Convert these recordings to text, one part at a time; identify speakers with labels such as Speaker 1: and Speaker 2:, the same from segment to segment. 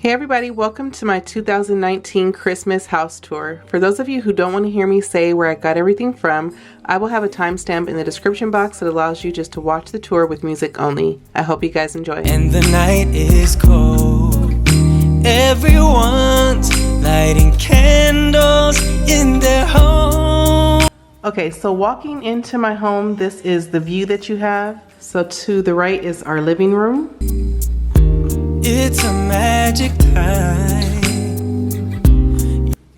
Speaker 1: Hey everybody, welcome to my 2019 Christmas house tour. For those of you who don't want to hear me say where I got everything from, I will have a timestamp in the description box that allows you just to watch the tour with music only. I hope you guys enjoy.
Speaker 2: And the night is cold. Everyone's lighting candles in their home.
Speaker 1: Okay, so walking into my home, this is the view that you have. So to the right is our living room.
Speaker 2: It's a magic time.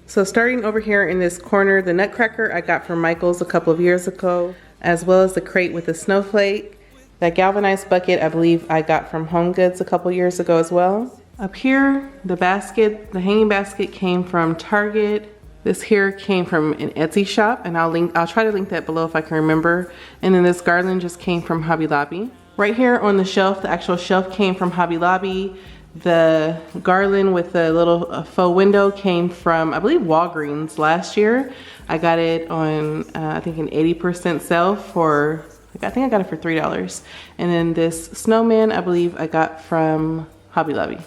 Speaker 1: So starting over here in this corner, the nutcracker I got from Michael's a couple of years ago, as well as the crate with the snowflake. That galvanized bucket I believe I got from Home Goods a couple years ago as well. Up here, the basket, the hanging basket came from Target. This here came from an Etsy shop, and I'll try to link that below if I can remember. And then this garland just came from Hobby Lobby. Right here on the shelf, the actual shelf came from Hobby Lobby. The garland with the little faux window came from, I believe, Walgreens last year. I got it on, I think, an 80% sale for, I think I got it for $3. And then this snowman, I believe I got from Hobby Lobby.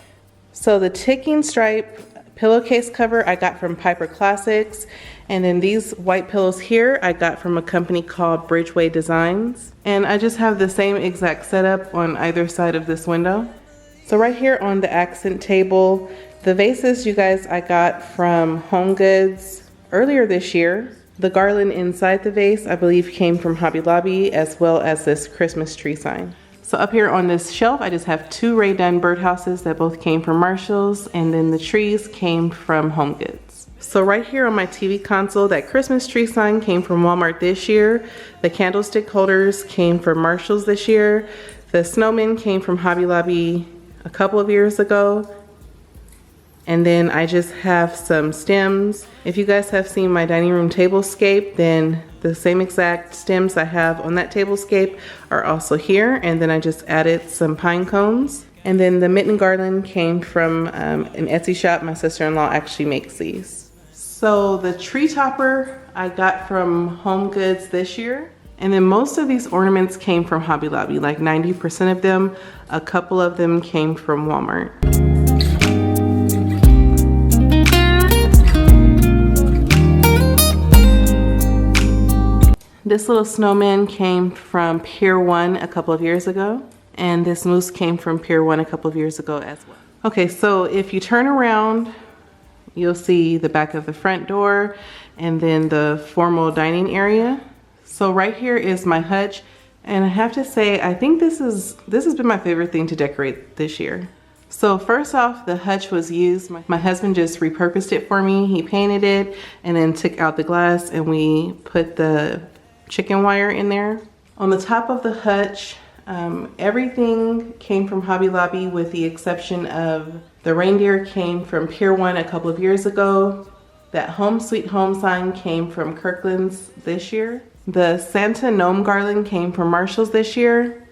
Speaker 1: So the ticking stripe pillowcase cover I got from Piper Classics. And then these white pillows here I got from a company called Bridgeway Designs. And I just have the same exact setup on either side of this window. So right here on the accent table, the vases, you guys, I got from Home Goods earlier this year. The garland inside the vase I believe came from Hobby Lobby, as well as this Christmas tree sign. So up here on this shelf, I just have two Rae Dunn birdhouses that both came from Marshall's, and then the trees came from Home Goods. So right here on my TV console, that Christmas tree sign came from Walmart this year. The candlestick holders came from Marshall's this year. The snowman came from Hobby Lobby a couple of years ago. And then I just have some stems. If you guys have seen my dining room tablescape, then the same exact stems I have on that tablescape are also here. And then I just added some pine cones. And then the mitten garland came from an Etsy shop. My sister-in-law actually makes these. So the tree topper I got from Home Goods this year. And then most of these ornaments came from Hobby Lobby, like 90% of them. A couple of them came from Walmart. This little snowman came from Pier 1 a couple of years ago. And this moose came from Pier 1 a couple of years ago as well. Okay, so if you turn around, you'll see the back of the front door and then the formal dining area. So right here is my hutch, and I have to say, I think this has been my favorite thing to decorate this year. So first off, the hutch was used. My husband just repurposed it for me. He painted it and then took out the glass, and we put the chicken wire in there. On the top of the hutch, everything came from Hobby Lobby with the exception of the reindeer came from Pier 1 a couple of years ago. That Home Sweet Home sign came from Kirkland's this year. The Santa gnome garland came from Marshall's this year.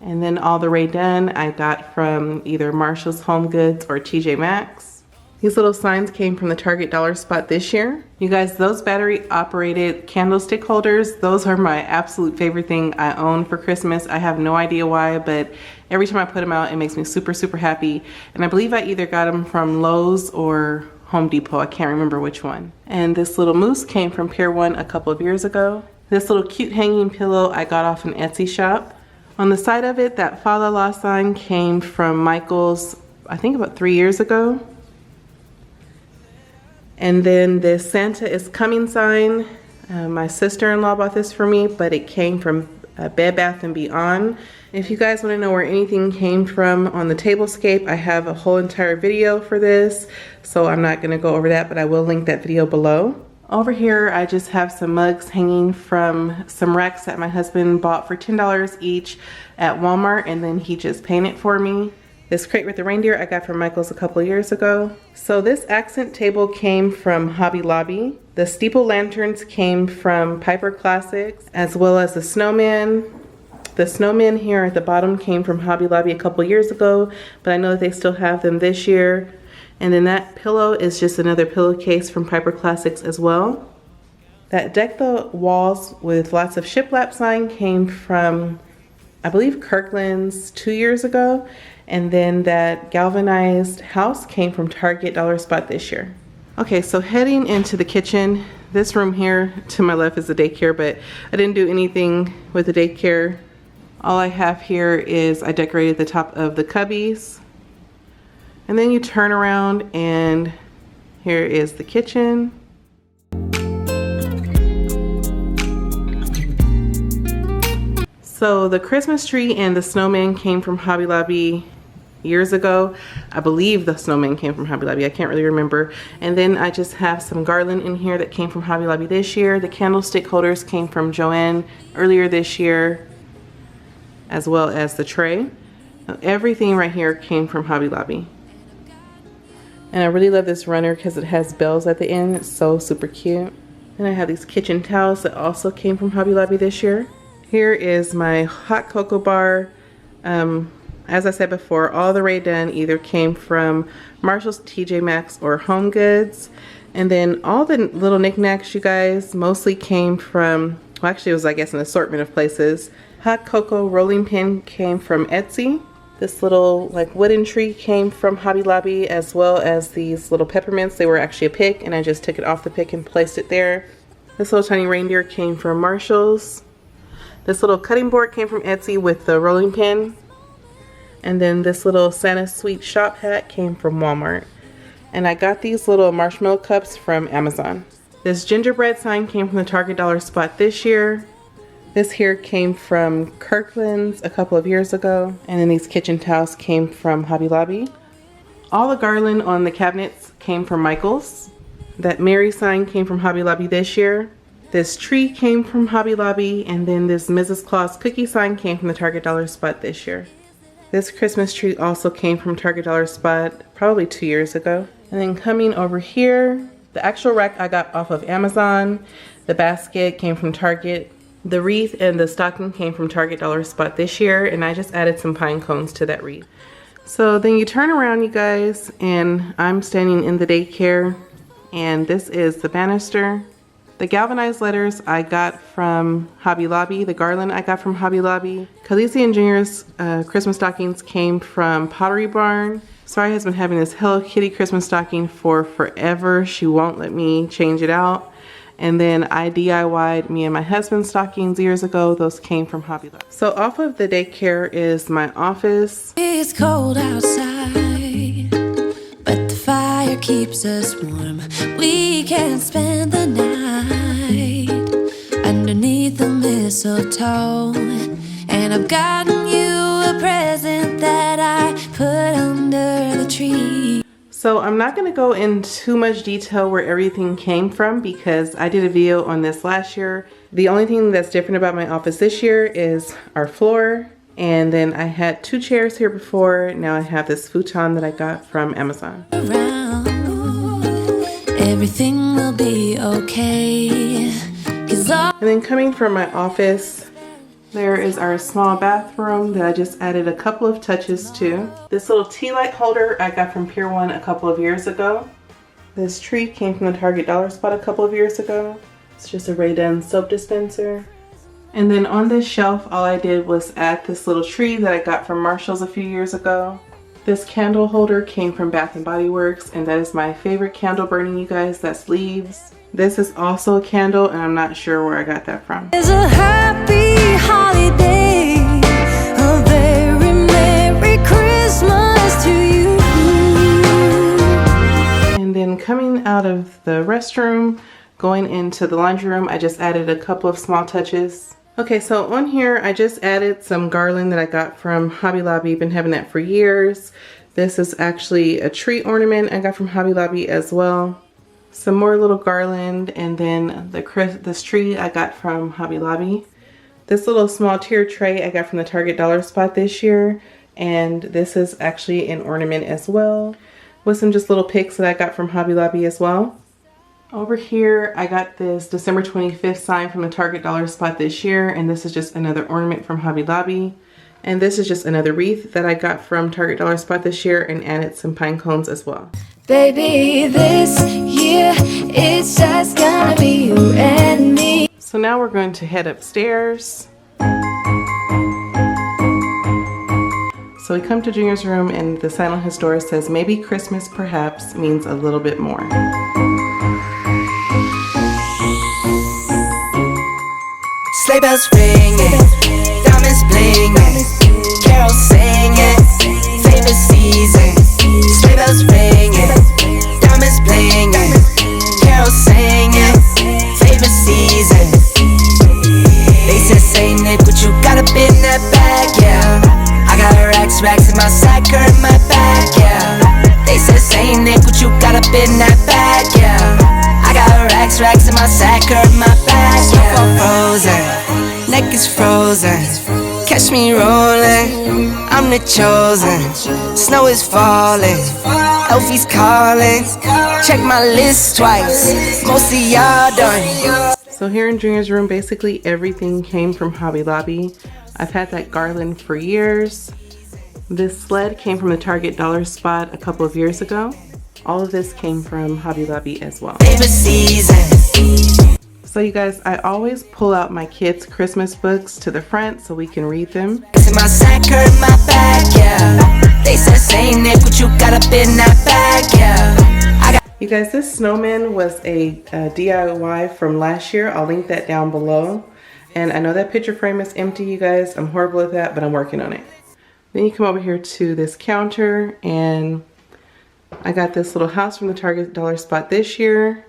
Speaker 1: And then all the Rae Dunn I got from either Marshall's, Home Goods, or TJ Maxx. These little signs came from the Target Dollar Spot this year. You guys, those battery operated candlestick holders, those are my absolute favorite thing I own for Christmas. I have no idea why, but every time I put them out, it makes me super, super happy. And I believe I either got them from Lowe's or Home Depot, I can't remember which one. And this little moose came from Pier 1 a couple of years ago. This little cute hanging pillow I got off an Etsy shop. On the side of it, that Fa La La sign came from Michael's, I think about 3 years ago. And then this Santa is Coming sign, my sister-in-law bought this for me, but it came from Bed Bath & Beyond. If you guys want to know where anything came from on the Tablescape, I have a whole entire video for this, so I'm not going to go over that, but I will link that video below. Over here, I just have some mugs hanging from some racks that my husband bought for $10 each at Walmart, and then he just painted for me. This crate with the reindeer I got from Michael's a couple of years ago. So this accent table came from Hobby Lobby. The steeple lanterns came from Piper Classics, as well as the snowman. The snowman here at the bottom came from Hobby Lobby a couple years ago, but I know that they still have them this year. And then that pillow is just another pillowcase from Piper Classics as well. That Deck the Walls with lots of shiplap sign came from, I believe, Kirkland's 2 years ago. And then that galvanized house came from Target Dollar Spot this year. Okay, so heading into the kitchen, this room here to my left is the daycare, but I didn't do anything with the daycare. All I have here is I decorated the top of the cubbies. And then you turn around and here is the kitchen. So the Christmas tree and the snowman came from Hobby Lobby years ago. I believe the snowman came from Hobby Lobby. I can't really remember. And then I just have some garland in here that came from Hobby Lobby this year. The candlestick holders came from Joann earlier this year, as well as the tray. Everything right here came from Hobby Lobby. And I really love this runner because it has bells at the end. It's so super cute. And I have these kitchen towels that also came from Hobby Lobby this year. Here is my hot cocoa bar. As I said before, all the Rae Dunn either came from Marshall's, TJ Maxx, or Home Goods. And then all the little knickknacks, you guys, mostly came from, well, actually it was, I guess, an assortment of places. Hot cocoa rolling pin came from Etsy. This little like wooden tree came from Hobby Lobby, as well as these little peppermints. They were actually a pick, and I just took it off the pick and placed it there. This little tiny reindeer came from Marshall's. This little cutting board came from Etsy with the rolling pin. And then this little Santa Sweet shop hat came from Walmart. And I got these little marshmallow cups from Amazon. This gingerbread sign came from the Target Dollar Spot this year. This here came from Kirkland's a couple of years ago. And then these kitchen towels came from Hobby Lobby. All the garland on the cabinets came from Michael's. That Mary sign came from Hobby Lobby this year. This tree came from Hobby Lobby. And then this Mrs. Claus cookie sign came from the Target Dollar Spot this year. This Christmas tree also came from Target Dollar Spot probably 2 years ago. And then coming over here, the actual rack I got off of Amazon. The basket came from Target. The wreath and the stocking came from Target Dollar Spot this year, and I just added some pine cones to that wreath. So then you turn around, you guys, and I'm standing in the daycare, and this is the banister. The galvanized letters I got from Hobby Lobby. The garland I got from Hobby Lobby. Khaleesi and Junior's Christmas stockings came from Pottery Barn. Sorry has been having this Hello Kitty Christmas stocking for forever. She won't let me change it out. And then I DIY'd me and my husband's stockings years ago. Those came from Hobby Lobby. So off of the daycare is my office.
Speaker 3: It's cold outside, but the fire keeps us warm. We can spend the night underneath the mistletoe. And I've gotten you a present that I put under the tree.
Speaker 1: So I'm not going to go in too much detail where everything came from because I did a video on this last year. The only thing that's different about my office this year is our floor. And then I had 2 chairs here before. Now I have this futon that I got from Amazon.
Speaker 3: Everything will be okay.
Speaker 1: And then coming from my office, there is our small bathroom that I just added a couple of touches to. This little tea light holder I got from Pier 1 a couple of years ago. This tree came from the Target Dollar Spot a couple of years ago. It's just a Rae Dunn soap dispenser. And then on this shelf, all I did was add this little tree that I got from Marshall's a few years ago. This candle holder came from Bath & Body Works, and that is my favorite candle burning, you guys. That's leaves. This is also a candle, and I'm not sure where I got that from.
Speaker 3: It's a happy holiday, a very Merry Christmas to you.
Speaker 1: And then coming out of the restroom, going into the laundry room, I just added a couple of small touches. Okay, so on here, I just added some garland that I got from Hobby Lobby. Been having that for years. This is actually a tree ornament I got from Hobby Lobby as well. Some more little garland, and then this tree I got from Hobby Lobby. This little small tier tray I got from the Target Dollar Spot this year, and this is actually an ornament as well, with some just little picks that I got from Hobby Lobby as well. Over here I got this December 25th sign from the Target Dollar Spot this year, and this is just another ornament from Hobby Lobby. And this is just another wreath that I got from Target Dollar Spot this year, and added some pine cones as well.
Speaker 3: Baby, this year it's just gonna be you and me.
Speaker 1: So now we're going to head upstairs. So So we come to Junior's room and the sign on his door says, maybe Christmas perhaps means a little bit more.
Speaker 4: Sleigh bells ringing, diamonds blinging, carols singing, favorite season. Sleigh bells ringing, diamonds blinging, carols singing, favorite season. They said, say Nick, what you got up in that bag, yeah. I got racks in my sack or in my bag, yeah. They said, say Nick, what you got up in that bag, yeah. I got racks in my sack or in my bag, yeah. Frozen, neck is frozen. Catch me rolling, I'm the chosen. Snow is falling, Elfie's calling. Check my list twice, most of y'all done.
Speaker 1: So here in Junior's room, basically everything came from Hobby Lobby. I've had that garland for years. This sled came from the Target dollar spot a couple of years ago. All of this came from Hobby Lobby as well. So you guys, I always pull out my kids' Christmas books to the front so we can read them.
Speaker 4: My sack or my bag, yeah. They said, say Nick, what you got up in that bag, yeah.
Speaker 1: You guys, this snowman was a DIY from last year. I'll link that down below. And I know that picture frame is empty, you guys. I'm horrible at that, but I'm working on it. Then you come over here to this counter, and I got this little house from the Target dollar spot this year.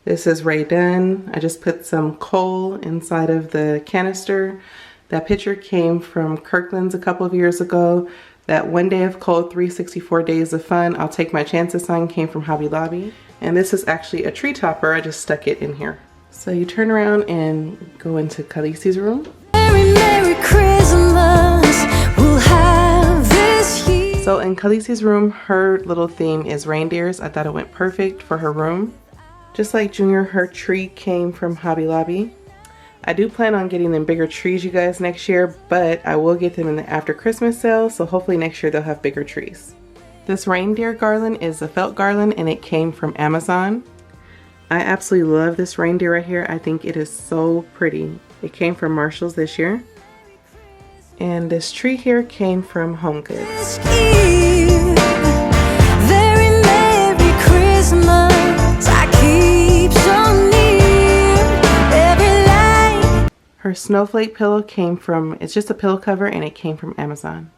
Speaker 1: This is Ray Dunn. I just put some coal inside of the canister. That picture came from Kirkland's a couple of years ago. That One Day of Cold, 364 Days of Fun, I'll Take My Chances sign came from Hobby Lobby. And this is actually a tree topper. I just stuck it in here. So you turn around and go into Khaleesi's room.
Speaker 3: Merry, Merry Christmas, we'll have this year.
Speaker 1: So in Khaleesi's room, her little theme is reindeers. I thought it went perfect for her room. Just like Junior, her tree came from Hobby Lobby. I do plan on getting them bigger trees, you guys, next year, but I will get them in the after Christmas sale, so hopefully next year they'll have bigger trees. This reindeer garland is a felt garland and it came from Amazon. I absolutely love this reindeer right here. I think it is so pretty. It came from Marshall's this year. And this tree here came from Home Goods.
Speaker 3: Very Merry Christmas, I keep so near every light.
Speaker 1: Her snowflake pillow came from, it's just a pillow cover and it came from Amazon.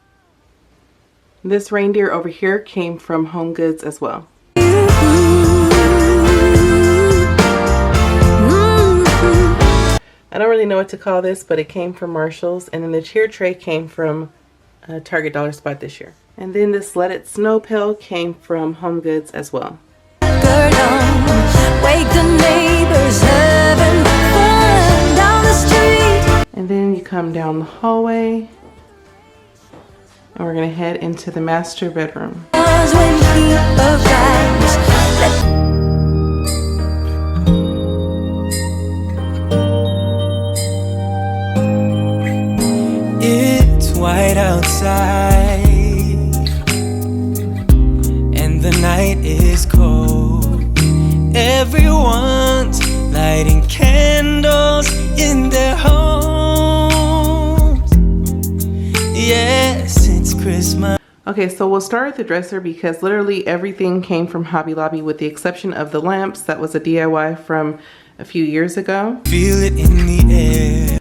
Speaker 1: This reindeer over here came from Home Goods as well. I don't really know what to call this, but it came from Marshall's. And then the cheer tray came from Target dollar spot this year. And then this Let It Snow pail came from Home Goods as well.
Speaker 3: Wake the neighbors, having fun down the street.
Speaker 1: And then you come down the hallway. And we're going to head into the master bedroom.
Speaker 3: When he arrives,
Speaker 2: It's white outside and the night is cold. Everyone's lighting candles in their homes. Yes, it's Christmas.
Speaker 1: Okay, so we'll start with the dresser because literally everything came from Hobby Lobby with the exception of the lamps. That was a DIY from a few years ago.
Speaker 2: Feel it in the air.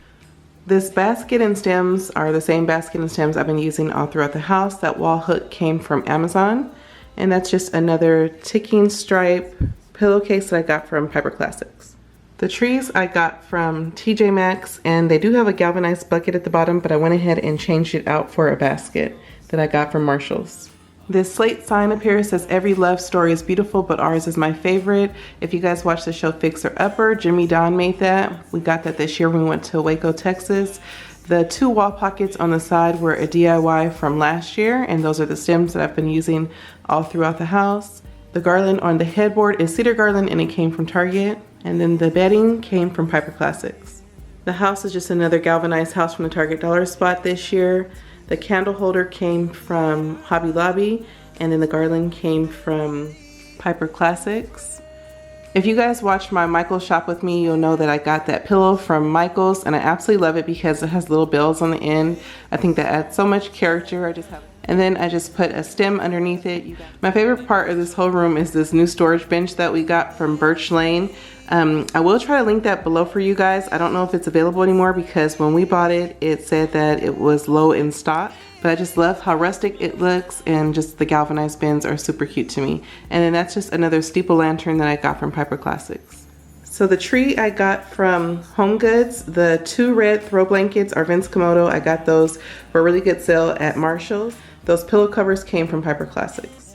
Speaker 1: This basket and stems are the same basket and stems I've been using all throughout the house. That wall hook came from Amazon. And that's just another ticking stripe pillowcase that I got from Piper Classics. The trees I got from TJ Maxx, and they do have a galvanized bucket at the bottom, but I went ahead and changed it out for a basket that I got from Marshall's. This slate sign up here says, every love story is beautiful, but ours is my favorite. If you guys watch the show Fixer Upper, Jimmy Don made that. We got that this year when we went to Waco, Texas. The two wall pockets on the side were a DIY from last year, and those are the stems that I've been using all throughout the house. The garland on the headboard is cedar garland, and it came from Target. And then the bedding came from Piper Classics. The house is just another galvanized house from the Target dollar spot this year. The candle holder came from Hobby Lobby, and then the garland came from Piper Classics. If you guys watched my Michaels shop with me, you'll know that I got that pillow from Michaels, and I absolutely love it because it has little bells on the end. I think that adds so much character. And then I just put a stem underneath it. My favorite part of this whole room is this new storage bench that we got from Birch Lane. I will try to link that below for you guys. I don't know if it's available anymore because when we bought it, it said that it was low in stock. But I just love how rustic it looks, and just the galvanized bins are super cute to me. And then that's just another steeple lantern that I got from Piper Classics. So the tree I got from Home Goods. The 2 red throw blankets are Vince Komodo. I got those for a really good sale at Marshall's. Those pillow covers came from Piper Classics.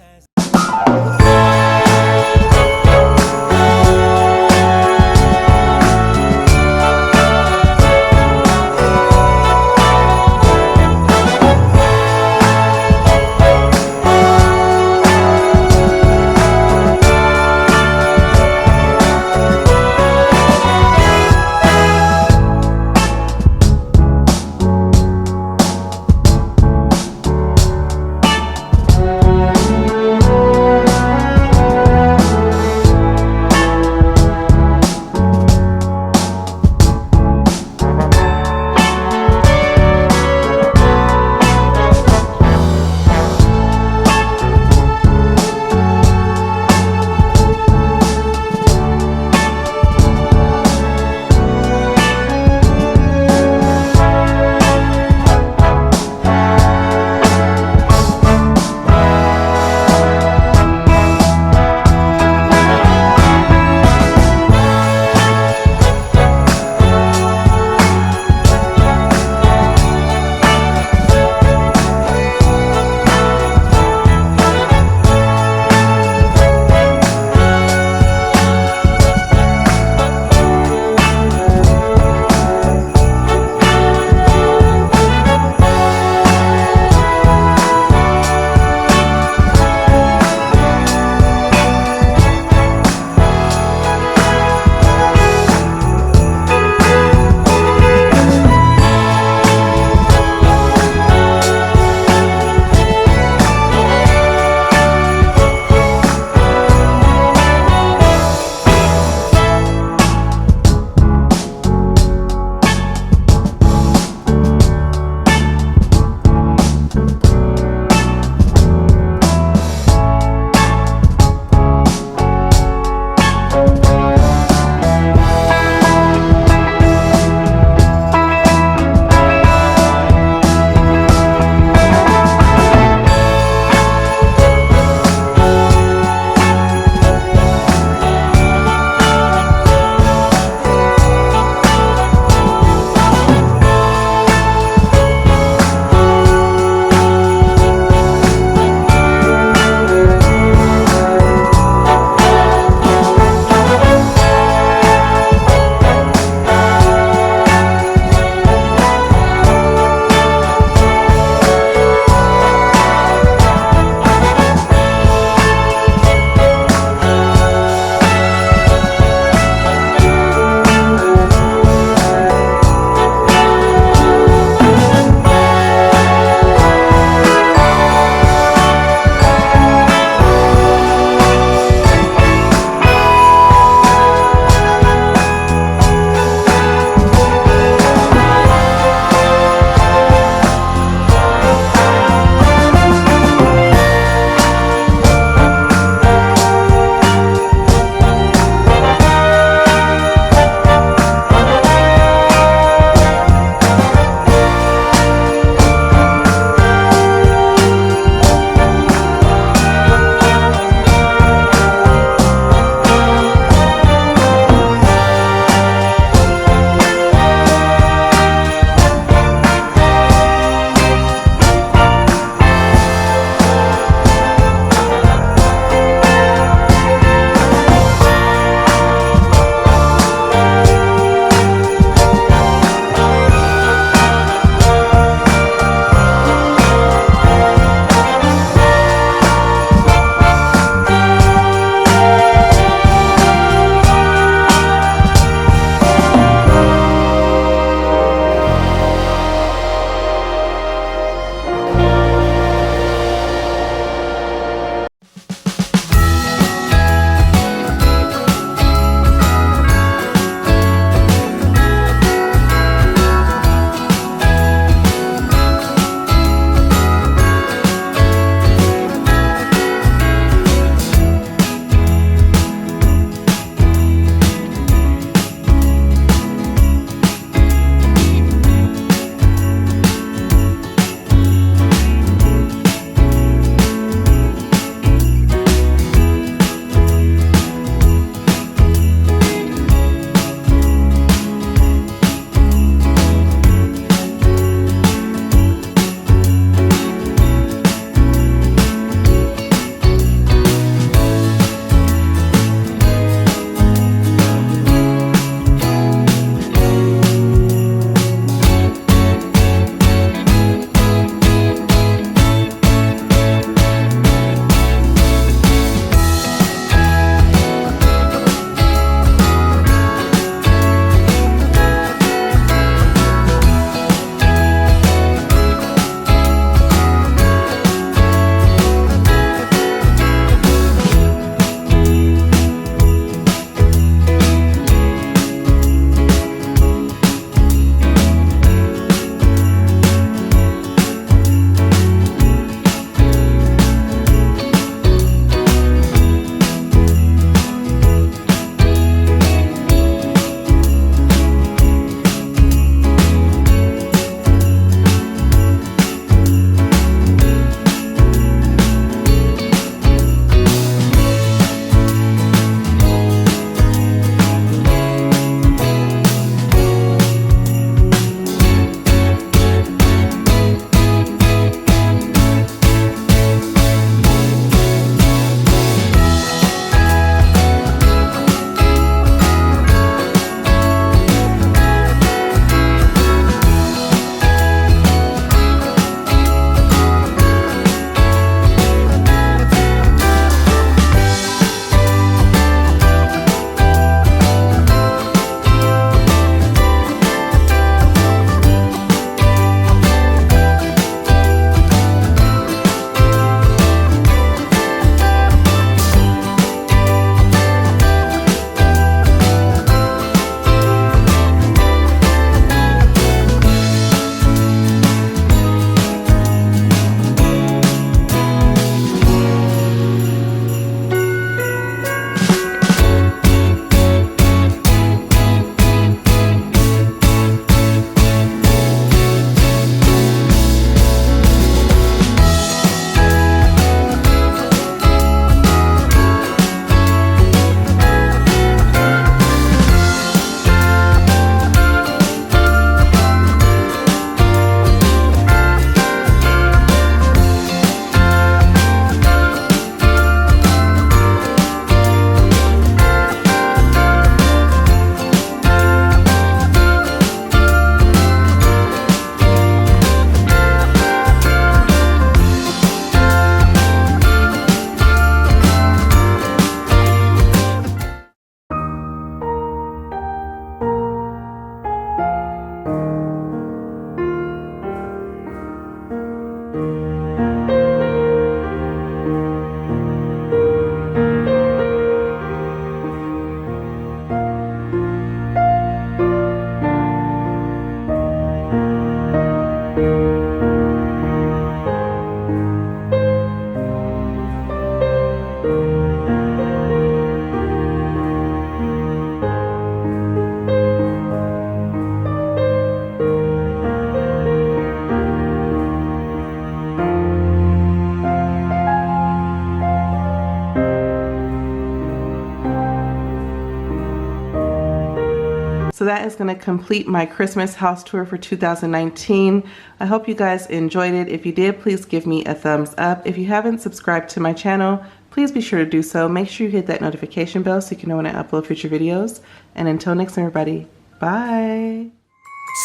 Speaker 1: So that is going to complete my Christmas house tour for 2019. I hope you guys enjoyed it. If you did, please give me a thumbs up. If you haven't subscribed to my channel, please be sure to do so. Make sure you hit that notification bell so you can know when I upload future videos. And until next time, everybody, bye.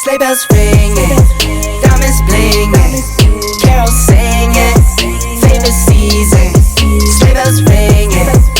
Speaker 4: Sleigh bells ringing, diamonds blinging, carols singing, favorite season. Sleigh bells ringing.